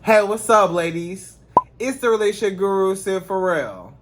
Hey, what's up, ladies? It's the relationship guru, Sydd Ferrell.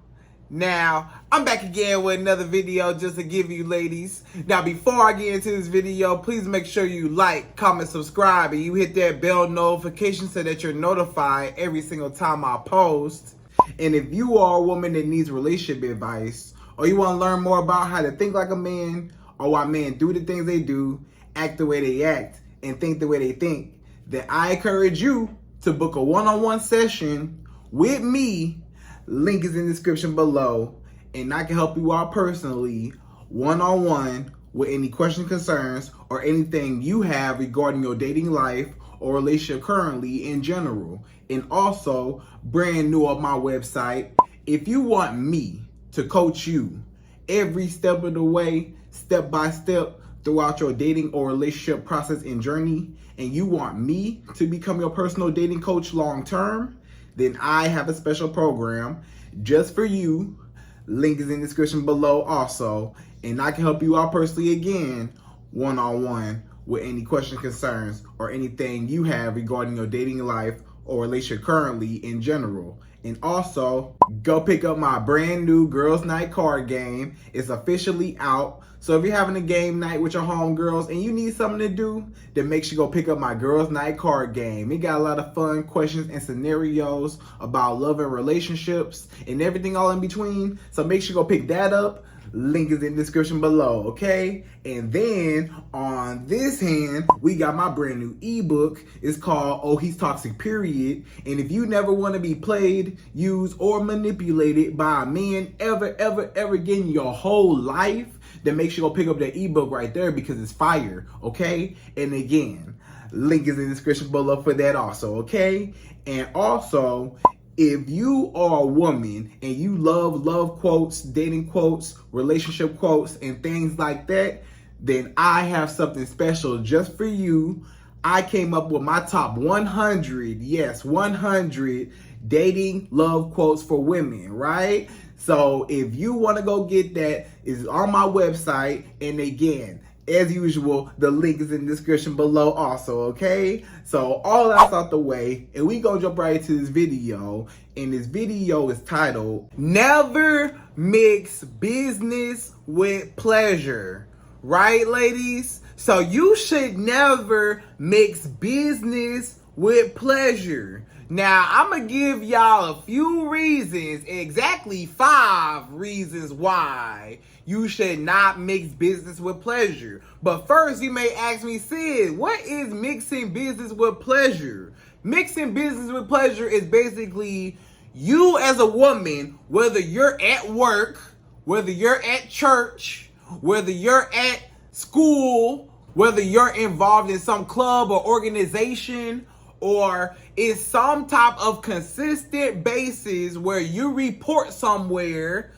Now, I'm back again with another video just to give you ladies. Now, before I get into this video, please make sure you like, comment, subscribe, and you hit that bell notification so that you're notified every single time I post. And if you are a woman that needs relationship advice, or you want to learn more about how to think like a man, or why men do the things they do, act the way they act, and think the way they think, then I encourage you to book a one-on-one session with me. Link is in the description below, and I can help you out personally, one-on-one, with any questions, concerns, or anything you have regarding your dating life or relationship currently in general. And also, brand new on my website, if you want me to coach you every step of the way, step by step, throughout your dating or relationship process and journey, and you want me to become your personal dating coach long term, then I have a special program just for you. Link is in the description below also, and I can help you out personally again, one-on-one, with any questions, concerns, or anything you have regarding your dating life or relationship currently in general. And also, go pick up my brand new Girls Night card game. It's officially out. So if you're having a game night with your homegirls and you need something to do, then make sure you go pick up my Girls Night card game. It got a lot of fun questions and scenarios about love and relationships and everything all in between. So make sure you go pick that up. Link is in the description below, okay? And then on this hand, we got my brand new ebook. It's called Oh, He's Toxic, Period. And if you never want to be played, used, or manipulated by a man ever again in your whole life, then make sure you go pick up that ebook right there because it's fire, okay? And again, link is in the description below for that also, okay? And also, if you are a woman and you love quotes, dating quotes, relationship quotes, and things like that, then I have something special just for you. I came up with my top 100, yes, 100 dating love quotes for women, right? So if you want to go get that, it's on my website. And again, as usual, the link is in the description below also, okay? So all that's out the way, and we gonna jump right into this video. And this video is titled, Never Mix Business with Pleasure. Right, ladies? So you should never mix business with pleasure. Now, I'm going to give y'all a few reasons, exactly 5 reasons why you should not mix business with pleasure. But first, you may ask me, Sydd, what is mixing business with pleasure? Mixing business with pleasure is basically you as a woman, whether you're at work, whether you're at church, whether you're at school, whether you're involved in some club or organization, or is some type of consistent basis where you report somewhere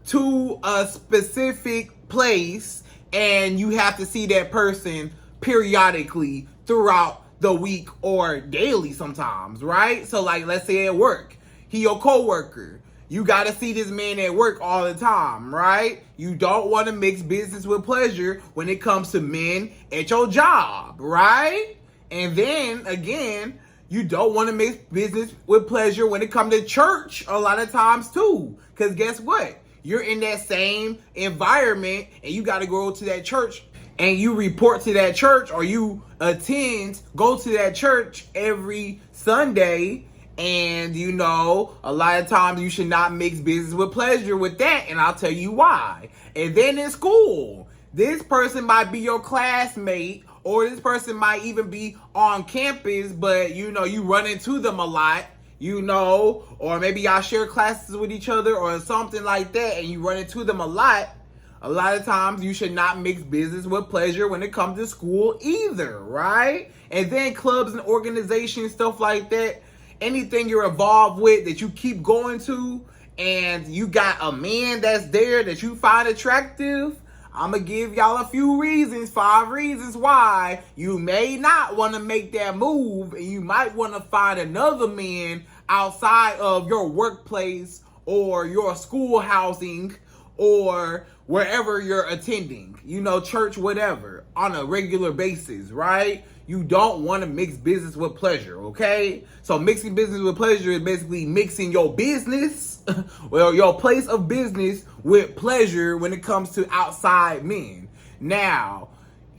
to a specific place and you have to see that person periodically throughout the week or daily sometimes, right? So like, let's say at work, he your coworker. You got to see this man at work all the time, right? You don't want to mix business with pleasure when it comes to men at your job, right? And then, again, you don't want to mix business with pleasure when it comes to church a lot of times, too. Because guess what? You're in that same environment, and you got to go to that church, and you report to that church, or you go to that church every Sunday. And, you know, a lot of times you should not mix business with pleasure with that. And I'll tell you why. And then in school, this person might be your classmate, or this person might even be on campus, but, you know, you run into them a lot, you know, or maybe y'all share classes with each other or something like that, and you run into them a lot. A lot of times you should not mix business with pleasure when it comes to school either, right? And then clubs and organizations, stuff like that. Anything you're involved with that you keep going to, and you got a man that's there that you find attractive, I'm going to give y'all a few reasons, 5 reasons why you may not want to make that move, and you might want to find another man outside of your workplace or your school housing or wherever you're attending, you know, church, whatever, on a regular basis, right? you don't want to mix business with pleasure, okay? So mixing business with pleasure is basically mixing your business, well, your place of business with pleasure when it comes to outside men. Now,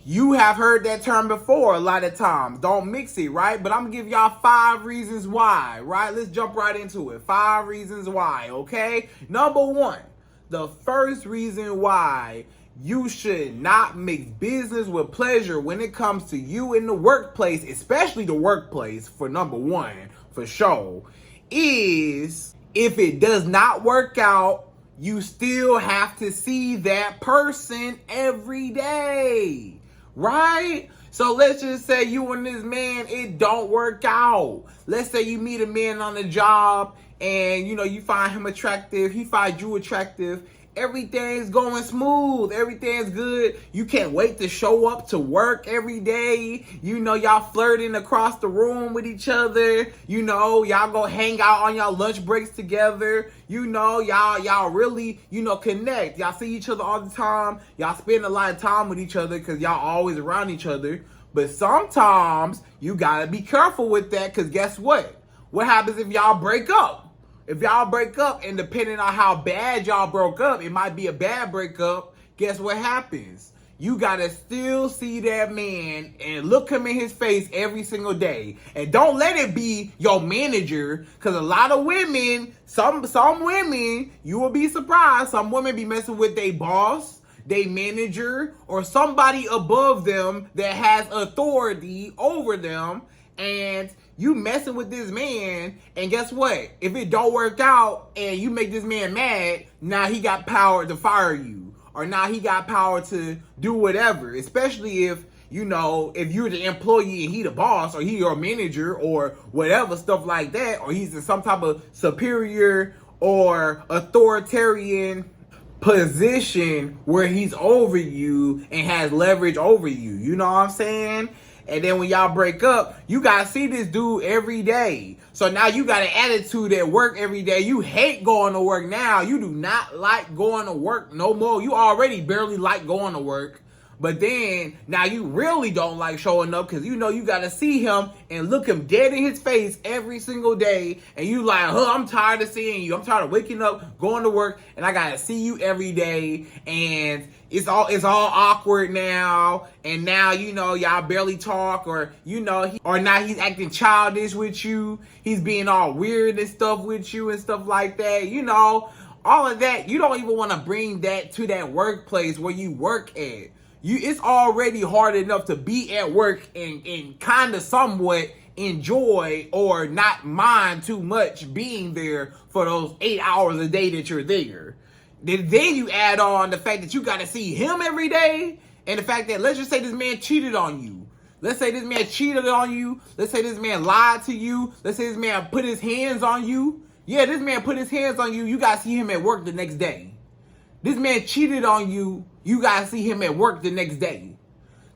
you have heard that term before a lot of times. Don't mix it, right? But I'm gonna give y'all 5 reasons why, right? Let's jump right into it. 5 reasons why, okay? Number 1, the first reason why you should not mix business with pleasure when it comes to you in the workplace, especially the workplace, for number 1, for sure, is if it does not work out, you still have to see that person every day, right? So let's just say you and this man, it don't work out. Let's say you meet a man on the job and, you find him attractive, he finds you attractive. Everything's going smooth. Everything's good. You can't wait to show up to work every day. Y'all flirting across the room with each other. Y'all go hang out on y'all lunch breaks together. Y'all really, connect. Y'all see each other all the time. Y'all spend a lot of time with each other because y'all always around each other. But sometimes you gotta be careful with that, because guess what? What happens if y'all break up? If y'all break up, and depending on how bad y'all broke up, it might be a bad breakup, guess what happens? You gotta still see that man and look him in his face every single day. And don't let it be your manager, because a lot of women, some women, you will be surprised, some women be messing with their boss, their manager, or somebody above them that has authority over them, and you messing with this man, and guess what? If it don't work out and you make this man mad, now he got power to fire you, or now he got power to do whatever. Especially if, if you're the employee and he the boss, or he your manager, or whatever, stuff like that, or he's in some type of superior or authoritarian position where he's over you and has leverage over you. You know what I'm saying? And then when y'all break up, you gotta see this dude every day. So now you got an attitude at work every day. You hate going to work now. You do not like going to work no more. You already barely like going to work. But then, now you really don't like showing up, because you gotta see him and look him dead in his face every single day. And you like, I'm tired of seeing you. I'm tired of waking up, going to work, and I gotta see you every day. And it's all awkward now. And now, y'all barely talk, or, or now he's acting childish with you. He's being all weird and stuff with you and stuff like that. All of that. You don't even want to bring that to that workplace where you work at. It's already hard enough to be at work and kind of somewhat enjoy or not mind too much being there for those 8 hours a day that you're there. Then you add on the fact that you got to see him every day, and the fact that, let's just say this man cheated on you. Let's say this man cheated on you. Let's say this man lied to you. Let's say this man put his hands on you. Yeah, this man put his hands on you. You got to see him at work the next day. This man cheated on you. You gotta see him at work the next day.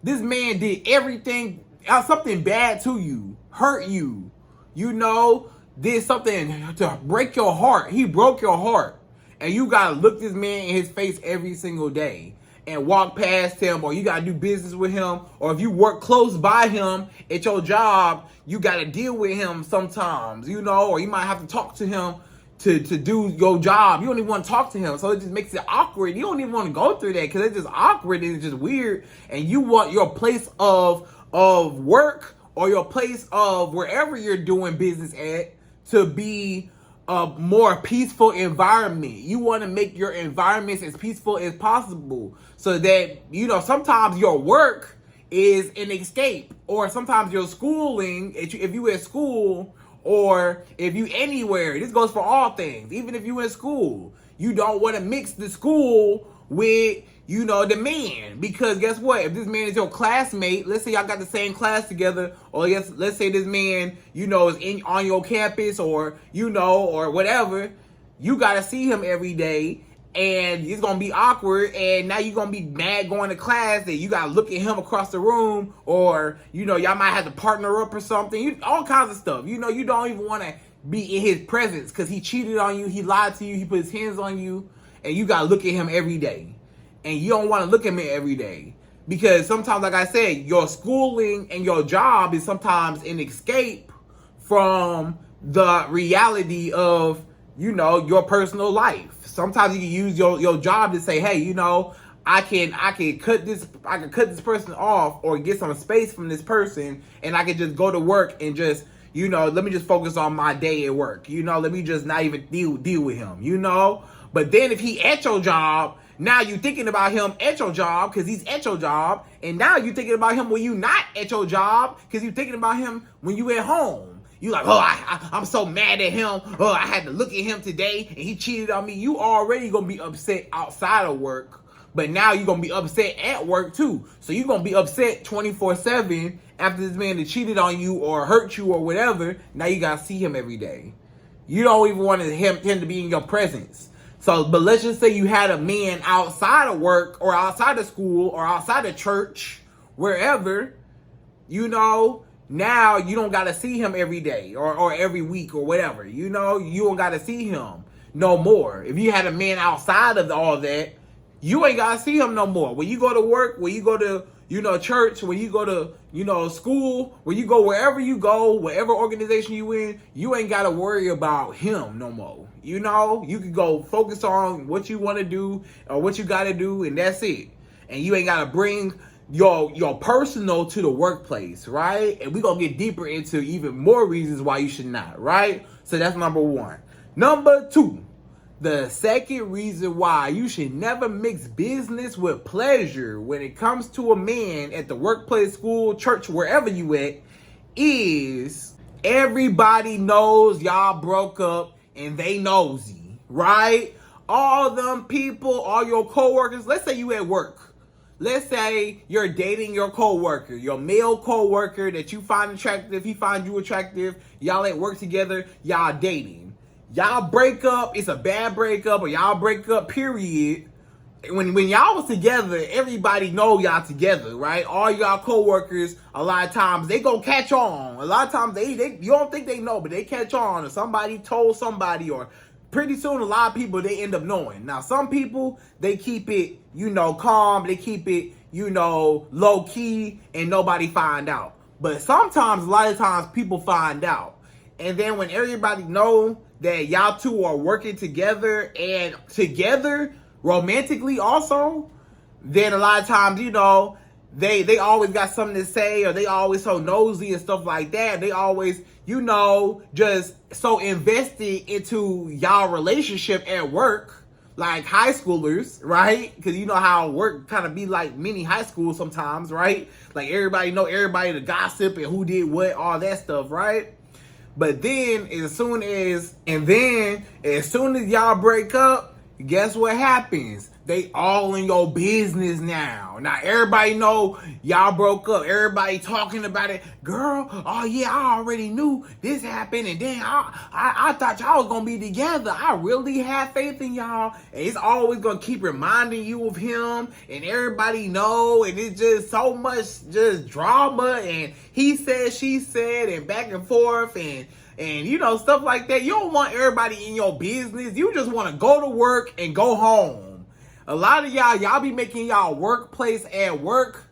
This man did everything, something bad to you, hurt you, did something to break your heart. He broke your heart. And you gotta look this man in his face every single day and walk past him, or you gotta do business with him, or if you work close by him at your job, you gotta deal with him sometimes, or you might have to talk to him to do your job. You don't even want to talk to him, so it just makes it awkward. You don't even want to go through that, because it's just awkward and it's just weird. And you want your place of work, or your place of wherever you're doing business at, to be a more peaceful environment. You want to make your environments as peaceful as possible, so that sometimes your work is an escape, or sometimes your schooling, if you at school, or if you anywhere, this goes for all things. Even if you in school, you don't want to mix the school with, the man. Because guess what? If this man is your classmate, let's say y'all got the same class together, or let's say this man, is on your campus, or, or whatever, you got to see him every day. And it's going to be awkward, and now you're going to be mad going to class that you got to look at him across the room, or, y'all might have to partner up or something, all kinds of stuff. You don't even want to be in his presence because he cheated on you, he lied to you, he put his hands on you, and you got to look at him every day. And you don't want to look at him every day. Because sometimes, like I said, your schooling and your job is sometimes an escape from the reality of, your personal life. Sometimes you can use your job to say, hey, I can cut this person off or get some space from this person, and I can just go to work and just, let me just focus on my day at work. Let me just not even deal with him, But then if he at your job, now you thinking about him at your job because he's at your job, and now you thinking about him when you not at your job because you thinking about him when you at home. You like, I'm so mad at him. Oh, I had to look at him today and he cheated on me. You already gonna be upset outside of work, but now you're gonna be upset at work too. So you're gonna be upset 24/7 after this man that cheated on you or hurt you or whatever. Now you gotta see him every day. You don't even want him to be in your presence. So, but let's just say you had a man outside of work or outside of school or outside of church, wherever, now you don't got to see him every day or every week or whatever. You don't got to see him no more. If you had a man outside of all that, you ain't got to see him no more. When you go to work, when you go to, church, when you go to, school, when you go wherever you go, whatever organization you in, you ain't got to worry about him no more. You can go focus on what you want to do or what you got to do, and that's it. And you ain't got to bring your personal to the workplace, right? And we're going to get deeper into even more reasons why you should not, right? So that's number one. Number two, the second reason why you should never mix business with pleasure when it comes to a man at the workplace, school, church, wherever you at, is everybody knows y'all broke up and they nosy, right? All them people, all your coworkers, let's say you at work. Let's say you're dating your coworker, your male coworker that you find attractive, he finds you attractive, y'all at work together, y'all dating. Y'all break up, it's a bad breakup, or y'all break up, period. When y'all was together, everybody know y'all together, right? All y'all coworkers, a lot of times, they gonna catch on. A lot of times, they you don't think they know, but they catch on, or somebody told somebody, or pretty soon, a lot of people, they end up knowing. Now, some people, they keep it, calm. They keep it, low key, and nobody find out. But sometimes, a lot of times, people find out. And then when everybody know that y'all two are working together and together romantically also, then a lot of times, they always got something to say, or they always so nosy and stuff like that. They always, just so invested into y'all relationship at work, like high schoolers, right? Because you know how work kind of be like mini high school sometimes, right? Like everybody know everybody, the gossip and who did what, all that stuff, right? But then as soon as y'all break up, guess what happens? They all in your business now. Now everybody know y'all broke up. Everybody talking about it. Girl, oh yeah, I already knew this happened. And then I thought y'all was going to be together. I really had faith in y'all. And it's always going to keep reminding you of him. And everybody know. And it's just so much just drama. And he said, she said, and back and forth. And stuff like that. You don't want everybody in your business. You just want to go to work and go home. A lot of y'all be making y'all workplace at work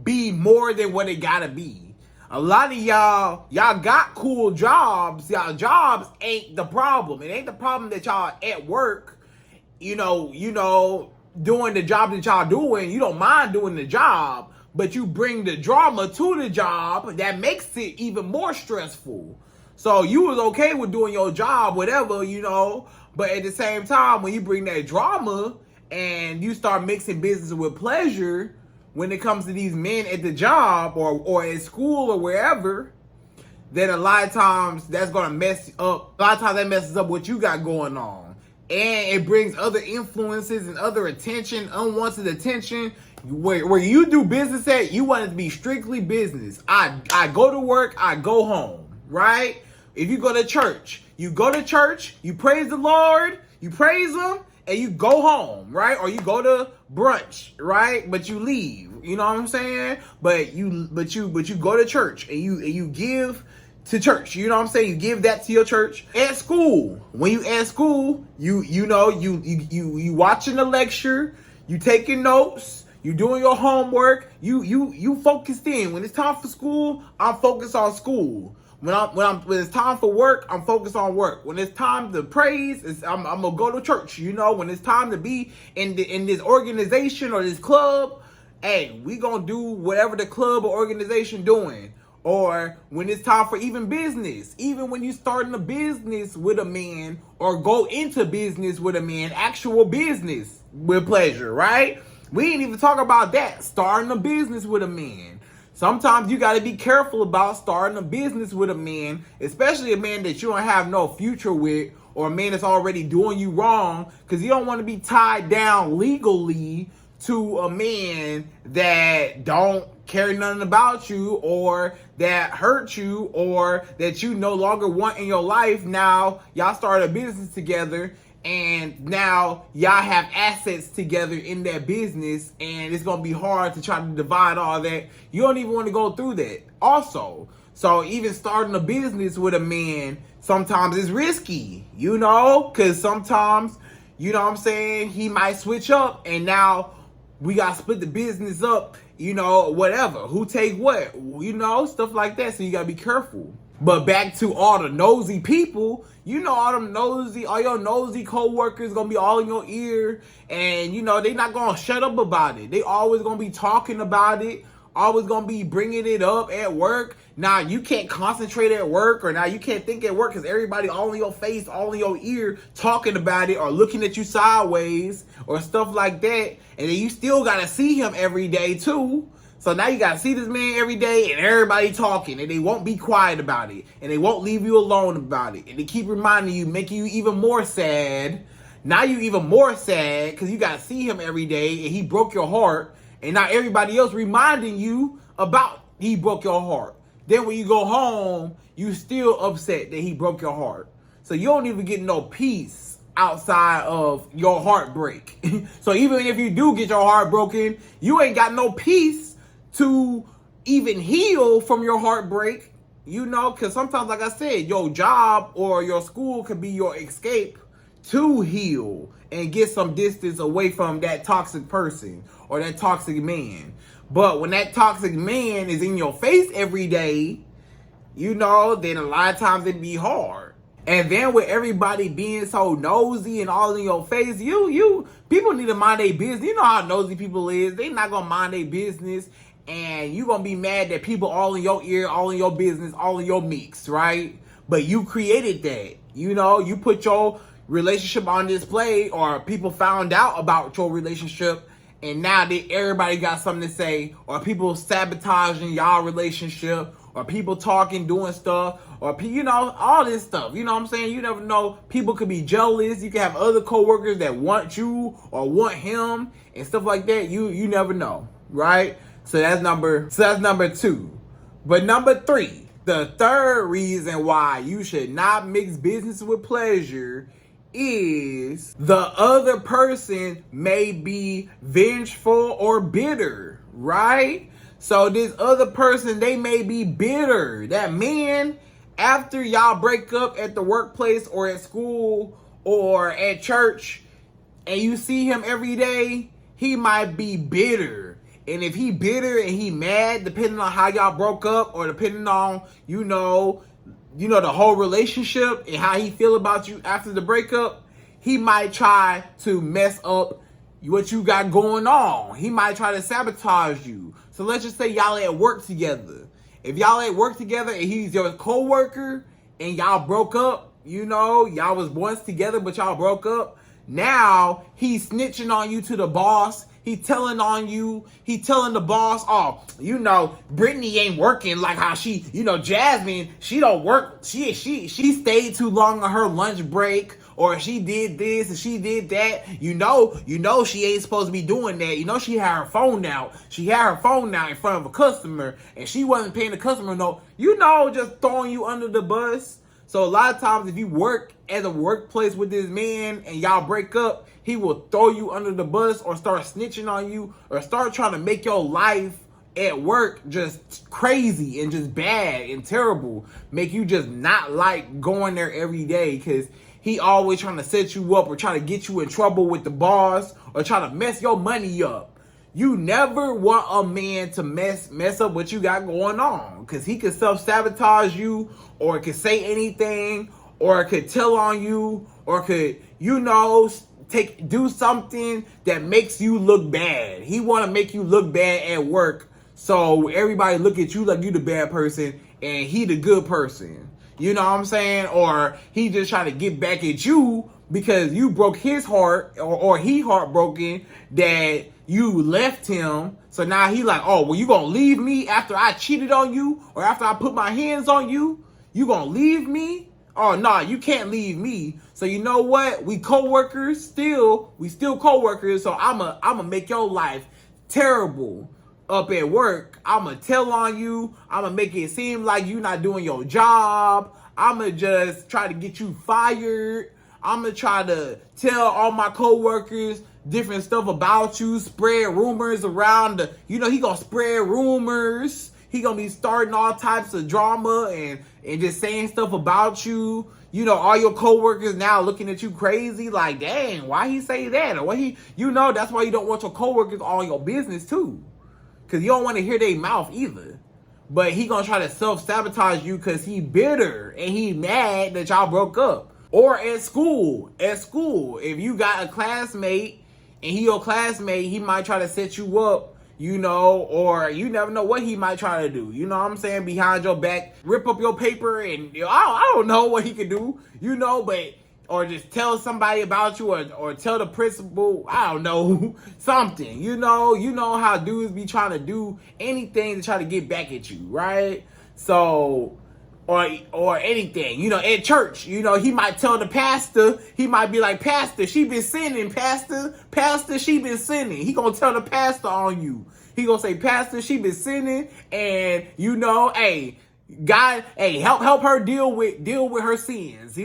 be more than what it gotta be. A lot of y'all got cool jobs. Y'all jobs ain't the problem. It ain't the problem that y'all at work, doing the job that y'all doing. You don't mind doing the job, but you bring the drama to the job. That makes it even more stressful. So you was okay with doing your job, whatever, but at the same time, when you bring that drama and you start mixing business with pleasure when it comes to these men at the job or at school or wherever, then a lot of times that's going to mess up. A lot of times that messes up what you got going on. And it brings other influences and other attention, unwanted attention. Where you do business at, you want it to be strictly business. I go to work, I go home, right? If you go to church, you praise the Lord, you praise him, and you go home, right? Or you go to brunch, right? But you leave. You know what I'm saying? But you go to church and you give to church. You know what I'm saying? You give that to your church. At school, when you at school, you watching the lecture, you taking notes, You doing your homework. You focused in. When it's time for school, I'm focused on school. When it's time for work, I'm focused on work. When it's time to praise, I'm gonna go to church. You know, when it's time to be in this organization or this club, hey, we gonna do whatever the club or organization doing. Or when it's time for even business, even when you starting a business with a man or go into business with a man, actual business with pleasure, right? We ain't even talk about that. Starting a business with a man. Sometimes you got to be careful about starting a business with a man, especially a man that you don't have no future with, or a man that's already doing you wrong, because you don't want to be tied down legally to a man that don't care nothing about you, or that hurt you, or that you no longer want in your life. Now y'all start a business together, and now y'all have assets together in that business, and it's gonna be hard to try to divide all that. You don't even want to go through that also. So even starting a business with a man sometimes is risky, you know, because sometimes, you know what I'm saying, he might switch up, and now we got to split the business up, you know, whatever. Who take what, you know, stuff like that. So you got to be careful. But back to all the nosy people, you know, all your nosy co-workers going to be all in your ear. And, you know, they not going to shut up about it. They always going to be talking about it. Always going to be bringing it up at work. Now, you can't concentrate at work, or now you can't think at work because everybody all in your face, all in your ear talking about it or looking at you sideways or stuff like that. And then you still got to see him every day too. So now you got to see this man every day, and everybody talking, and they won't be quiet about it, and they won't leave you alone about it. And they keep reminding you, making you even more sad. Now you even more sad because you got to see him every day, and he broke your heart. And now everybody else reminding you about he broke your heart. Then when you go home, you still upset that he broke your heart. So you don't even get no peace outside of your heartbreak. So even if you do get your heart broken, you ain't got no peace to even heal from your heartbreak, you know, because sometimes, like I said, your job or your school could be your escape to heal and get some distance away from that toxic person or that toxic man. But when that toxic man is in your face every day, you know, then a lot of times it'd be hard. And then with everybody being so nosy and all in your face, people need to mind their business. You know how nosy people is. They not gonna mind their business. And you gonna be mad that people all in your ear, all in your business, all in your mix, right? But you created that. You know, you put your relationship on display, or people found out about your relationship, and now everybody got something to say, or people sabotaging y'all relationship, or people talking, doing stuff, or, you know, all this stuff. You know what I'm saying? You never know. People could be jealous. You can have other coworkers that want you or want him and stuff like that. You never know, right? So that's number 2. But number 3, the third reason why you should not mix business with pleasure is the other person may be vengeful or bitter, right? So this other person, they may be bitter. That man, after y'all break up at the workplace or at school or at church, and you see him every day, he might be bitter. And if he bitter and he mad, depending on how y'all broke up, or depending on, you know, the whole relationship and how he feel about you after the breakup, he might try to mess up what you got going on. He might try to sabotage you. So let's just say y'all at work together. If y'all at work together and he's your co-worker and y'all broke up, you know, y'all was once together but y'all broke up, now he's snitching on you to the boss. He telling the boss, oh, you know, Brittany ain't working like how she, you know, Jasmine, she don't work. She stayed too long on her lunch break, or she did this and she did that. You know, she ain't supposed to be doing that. You know, she had her phone out. She had her phone out in front of a customer, and she wasn't paying the customer no, you know, just throwing you under the bus. So a lot of times if you work at a workplace with this man and y'all break up, he will throw you under the bus or start snitching on you or start trying to make your life at work just crazy and just bad and terrible. Make you just not like going there every day because he always trying to set you up or try to get you in trouble with the boss or try to mess your money up. you never want a man to mess up what you got going on, because he could self-sabotage you, or could say anything, or could tell on you, or could, do something that makes you look bad. He want to make you look bad at work, so everybody look at you like you the bad person and he the good person. You know what I'm saying? Or he just trying to get back at you because you broke his heart, or he heartbroken that you left him. So now he like, oh, well, you gonna leave me after I cheated on you, or after I put my hands on you? You gonna leave me? Oh, no, you can't leave me. So you know what? We co-workers still. We still co-workers. So I'ma make your life terrible up at work. I'ma tell on you. I'ma make it seem like you not doing your job. I'ma just try to get you fired. I'ma try to tell all my co-workers different stuff about you, spread rumors around he gonna spread rumors. He gonna be starting all types of drama and just saying stuff about you. All your coworkers now looking at you crazy, like, dang, why he say that? Or what that's why you don't want your coworkers all your business too. Cause you don't want to hear their mouth either. But he gonna try to self-sabotage you because he bitter and he mad that y'all broke up. Or at school, if you got a classmate and he your classmate, he might try to set you up, or you never know what he might try to do. You know what I'm saying? Behind your back, rip up your paper, and I don't know what he could do, but, or just tell somebody about you, or tell the principal, I don't know, something. You know how dudes be trying to do anything to try to get back at you, right? So, or anything, at church, he might tell the pastor, he might be like, pastor, she been sinning, pastor, she been sinning. He gonna tell the pastor on you. He gonna say, pastor, she been sinning, and hey, God, hey, help her deal with her sins,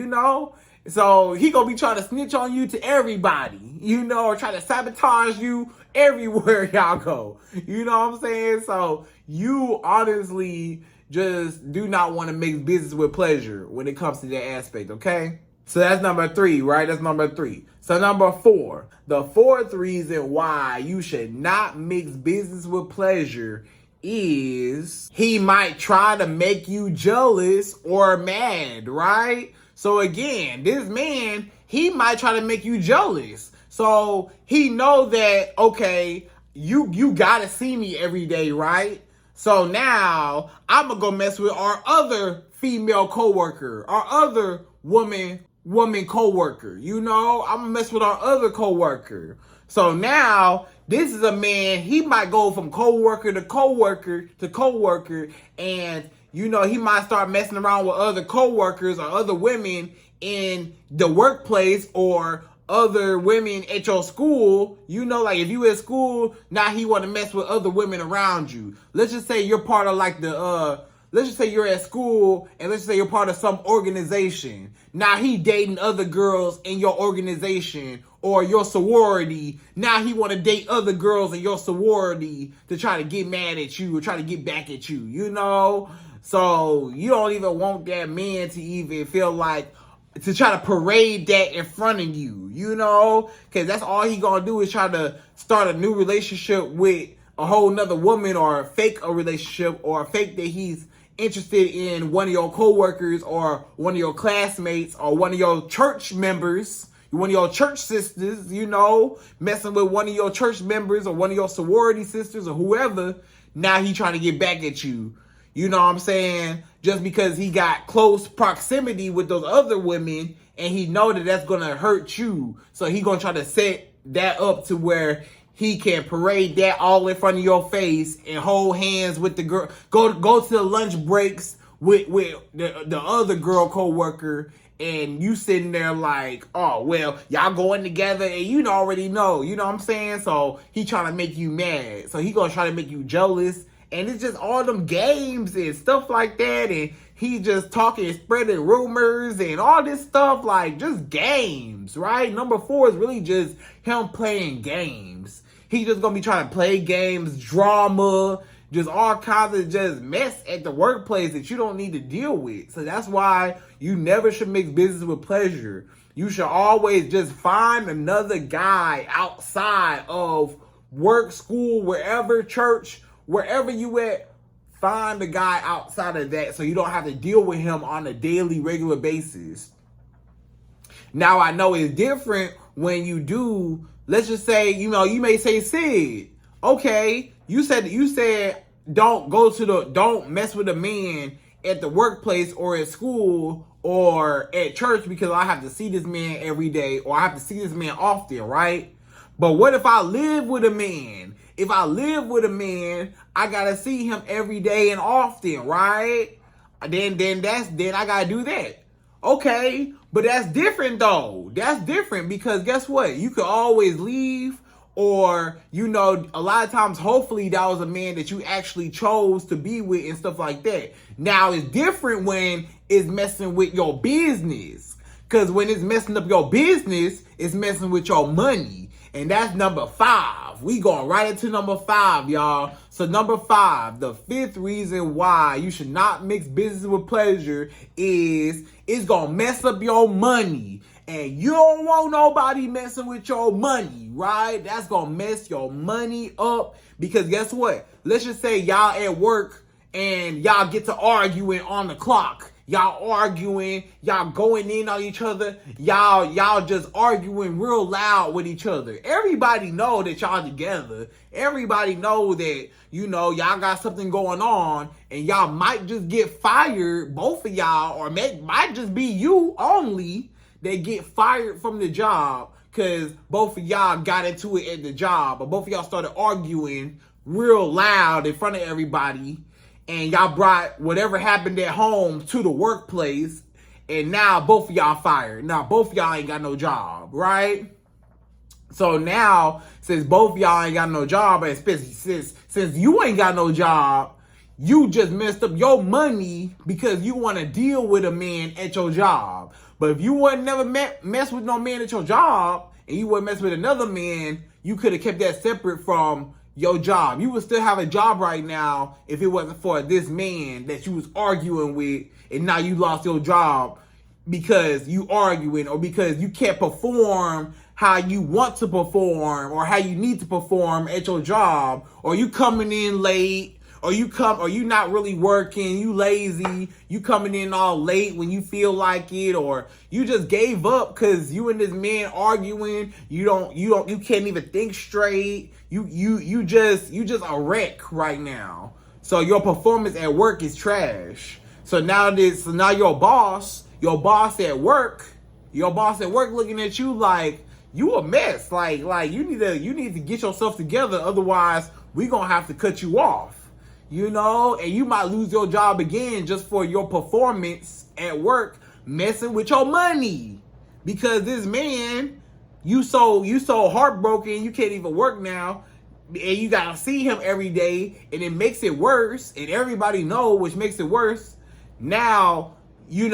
So he gonna be trying to snitch on you to everybody, or try to sabotage you everywhere y'all go. You know what I'm saying? So you honestly just do not want to mix business with pleasure when it comes to that aspect, okay? So that's number 3, right? That's number 3. So number 4, the 4th reason why you should not mix business with pleasure is he might try to make you jealous or mad, right? So again, this man, he might try to make you jealous. So he know that, okay, you gotta see me every day, right? So now I'm gonna go mess with our other female coworker, our other woman coworker. I'm gonna mess with our other coworker. So now this is a man, he might go from coworker to coworker to coworker, and he might start messing around with other coworkers or other women in the workplace, or other women at your school. Like if you at school, now he want to mess with other women around you. Let's just say you're part of like let's just say you're at school, and let's just say you're part of some organization. Now he dating other girls in your organization or your sorority. Now he want to date other girls in your sorority to try to get mad at you or try to get back at you, So you don't even want that man to even feel like, to try to parade that in front of you, because that's all he gonna do is try to start a new relationship with a whole nother woman, or fake a relationship, or fake that he's interested in one of your coworkers, or one of your classmates, or one of your church members, one of your church sisters, messing with one of your church members, or one of your sorority sisters, or whoever. Now he trying to get back at you. You know what I'm saying? Just because he got close proximity with those other women, and he know that that's going to hurt you. So he going to try to set that up to where he can parade that all in front of your face and hold hands with the girl. Go to the lunch breaks with the other girl coworker, and you sitting there like, oh, well, y'all going together, and you already know. You know what I'm saying? So he trying to make you mad. So he going to try to make you jealous. And it's just all them games and stuff like that. And he just talking, spreading rumors and all this stuff, like just games, right? Number 4 is really just him playing games. He just gonna be trying to play games, drama, just all kinds of just mess at the workplace that you don't need to deal with. So that's why you never should mix business with pleasure. You should always just find another guy outside of work, school, wherever, church, wherever you at, find a guy outside of that so you don't have to deal with him on a daily, regular basis. Now, I know it's different when you do, let's just say, you may say, Sid, okay, you said don't mess with a man at the workplace or at school or at church because I have to see this man every day or I have to see this man often, right? But what if I live with a man? If I live with a man, I gotta see him every day and often, right? Then I gotta do that. Okay, but that's different though. That's different because guess what? You could always leave, or a lot of times, hopefully that was a man that you actually chose to be with and stuff like that. Now it's different when it's messing with your business, because when it's messing up your business, it's messing with your money, and that's number 5. We going right into number 5, y'all. So number 5, the 5th reason why you should not mix business with pleasure is it's gonna mess up your money. And you don't want nobody messing with your money, right? That's gonna mess your money up because guess what? Let's just say y'all at work and y'all get to arguing on the clock. Y'all arguing, y'all going in on each other, y'all just arguing real loud with each other. Everybody know that y'all together. Everybody know that, y'all got something going on and y'all might just get fired, both of y'all, or might just be you only that get fired from the job because both of y'all got into it at the job, or both of y'all started arguing real loud in front of everybody. And y'all brought whatever happened at home to the workplace, and now both of y'all fired. Now both of y'all ain't got no job, right? So now, since both of y'all ain't got no job, and especially since you ain't got no job, you just messed up your money because you want to deal with a man at your job. But if you wouldn't never mess with no man at your job, and you wouldn't mess with another man, you could have kept that separate from your job. You would still have a job right now if it wasn't for this man that you was arguing with, and now you lost your job because you arguing or because you can't perform how you want to perform or how you need to perform at your job, or you coming in late, or you not really working, you lazy, you coming in all late when you feel like it, or you just gave up because you and this man arguing, you can't even think straight. You just a wreck right now. So your performance at work is trash. So now your boss at work looking at you like you a mess. Like you need to get yourself together, otherwise we gonna have to cut you off. And you might lose your job again just for your performance at work messing with your money. Because this man, you so heartbroken, you can't even work now, and you gotta see him every day, and it makes it worse, and everybody know, which makes it worse. Now, you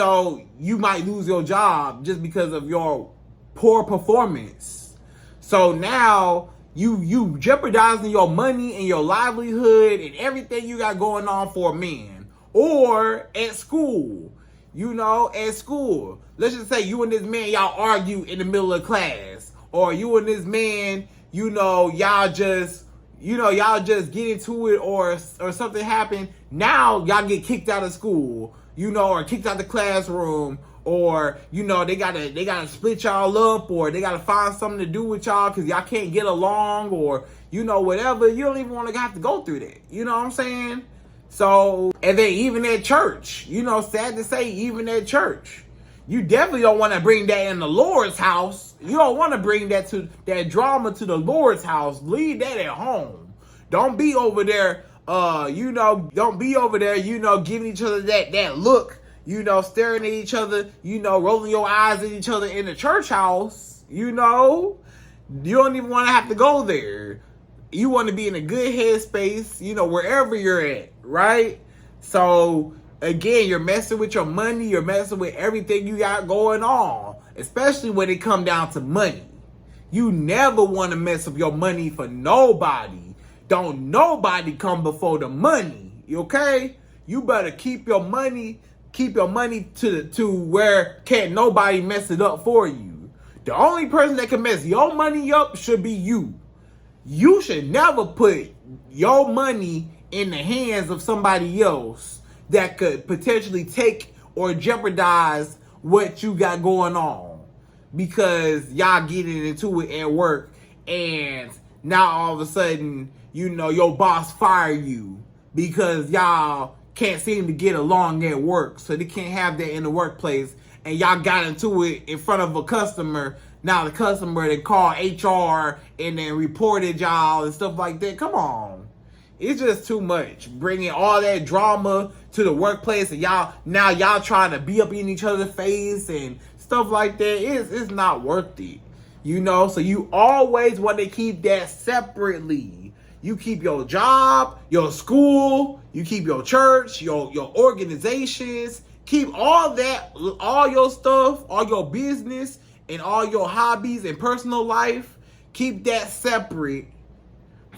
might lose your job just because of your poor performance. So now you jeopardizing your money and your livelihood and everything you got going on for a man. Or at school, at school. Let's just say you and this man, y'all argue in the middle of class. Or you and this man, y'all just get into it, or something happened. Now y'all get kicked out of school, or kicked out the classroom, or they gotta split y'all up, or they gotta find something to do with y'all because y'all can't get along, or whatever. You don't even want to have to go through that. You know what I'm saying? So, and then even at church, sad to say, even at church, you definitely don't want to bring that in the Lord's house. You don't want to bring that drama to the Lord's house. Leave that at home. Don't be over there, don't be over there, giving each other that look, staring at each other, rolling your eyes at each other in the church house. You don't even want to have to go there. You want to be in a good headspace, wherever you're at, right? So, again, you're messing with your money, you're messing with everything you got going on, especially when it come down to money. You never want to mess up your money for nobody. Don't nobody come before the money, okay? You better keep your money to where can't nobody mess it up for you. The only person that can mess your money up should be you. You should never put your money in the hands of somebody else that could potentially take or jeopardize what you got going on, because y'all getting into it at work, and now all of a sudden, you know, your boss fire you because y'all can't seem to get along at work, so they can't have that in the workplace, and y'all got into it in front of a customer. Now the customer, they call HR and then reported y'all and stuff like that. Come on. It's just too much. Bringing all that drama to the workplace, and y'all trying to be up in each other's face and stuff like that. It's not worth it. You know, so you always want to keep that separately. You keep your job, your school, you keep your church, your organizations, keep all that, all your stuff, all your business, and all your hobbies and personal life. Keep that separate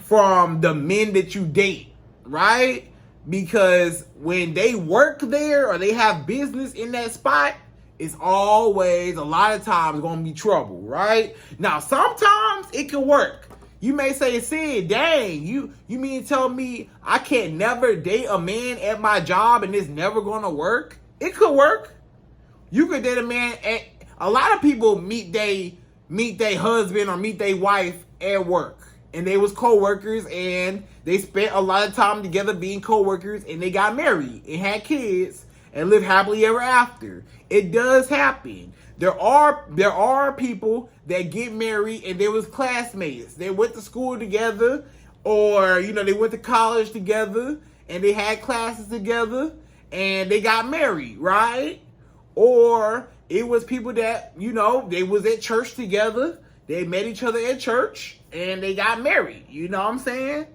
from the men that you date, right? Because when they work there or they have business in that spot, it's always, a lot of times, going to be trouble, right? Now, sometimes it can work. You may say, Sid, dang, you mean to tell me I can't never date a man at my job and it's never going to work? It could work. You could date a man at, a lot of people meet their husband or meet their wife at work, and they was co-workers, and they spent a lot of time together being co-workers, and they got married and had kids and lived happily ever after. It does happen. There are people that get married and they was classmates. They went to school together, or you know, they went to college together and they had classes together and they got married, right? Or it was people that, you know, they was at church together. They met each other at church and they got married. You know what I'm saying?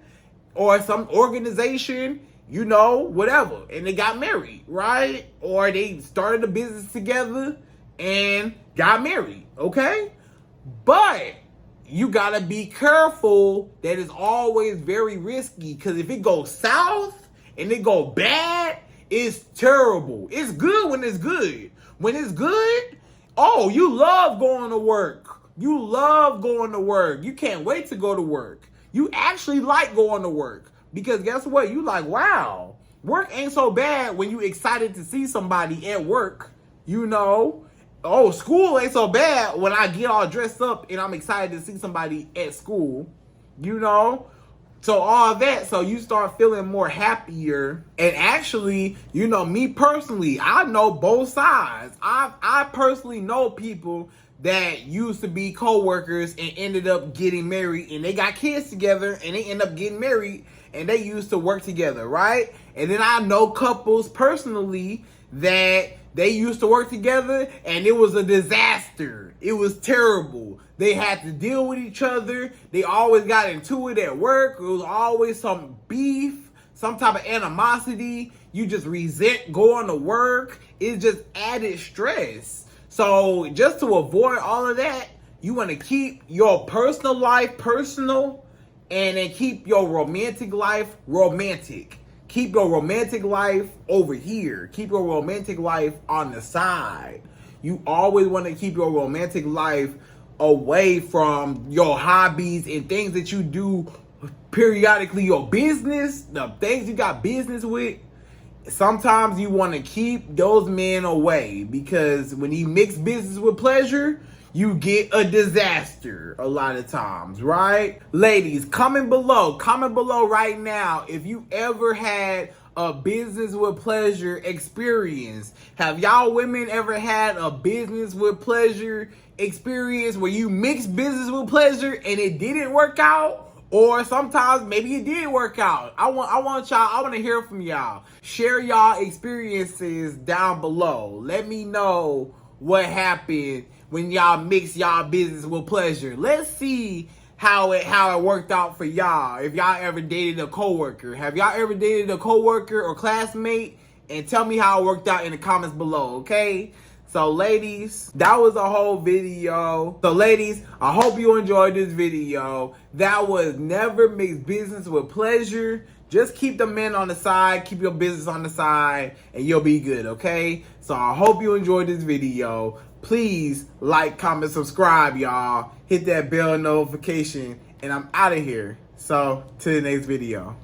Or some organization, you know, whatever, and they got married, right? Or they started a business together and got married, okay? But you gotta be careful. That is always very risky, because if it goes south and it go bad, it's terrible. It's good when it's good. When it's good, oh, you love going to work. You love going to work. You can't wait to go to work. You actually like going to work, because guess what? You like, wow, work ain't so bad when you excited to see somebody at work, you know. Oh, school ain't so bad when I get all dressed up and I'm excited to see somebody at school, you know. So all that, so you start feeling more happier. And actually, you know, me personally, I know both sides. I personally know people that used to be co-workers and ended up getting married, and they got kids together and they end up getting married, and they used to work together, right? And then I know couples personally that they used to work together and it was a disaster. It was terrible. They had to deal with each other. They always got into it at work. It was always some beef, some type of animosity. You just resent going to work. It's just added stress. So just to avoid all of that, you want to keep your personal life personal, and then keep your romantic life romantic. Keep your romantic life over here. Keep your romantic life on the side. You always want to keep your romantic life away from your hobbies and things that you do periodically. Your business, the things you got business with, sometimes you want to keep those men away, because when you mix business with pleasure, you get a disaster a lot of times, right? Ladies, comment below right now if you ever had a business with pleasure experience. Have y'all women ever had a business with pleasure experience where you mixed business with pleasure and it didn't work out? Or sometimes maybe it did work out. I want to hear from y'all. Share y'all experiences down below. Let me know what happened when y'all mix y'all business with pleasure. Let's see how it worked out for y'all. If y'all ever dated a coworker. Have y'all ever dated a coworker or classmate? And tell me how it worked out in the comments below, okay? So ladies, that was a whole video. So ladies, I hope you enjoyed this video. That was never mix business with pleasure. Just keep the men on the side, keep your business on the side, and you'll be good, okay? So I hope you enjoyed this video. Please like, comment, subscribe, y'all. Hit that bell notification and I'm out of here. So, to the next video.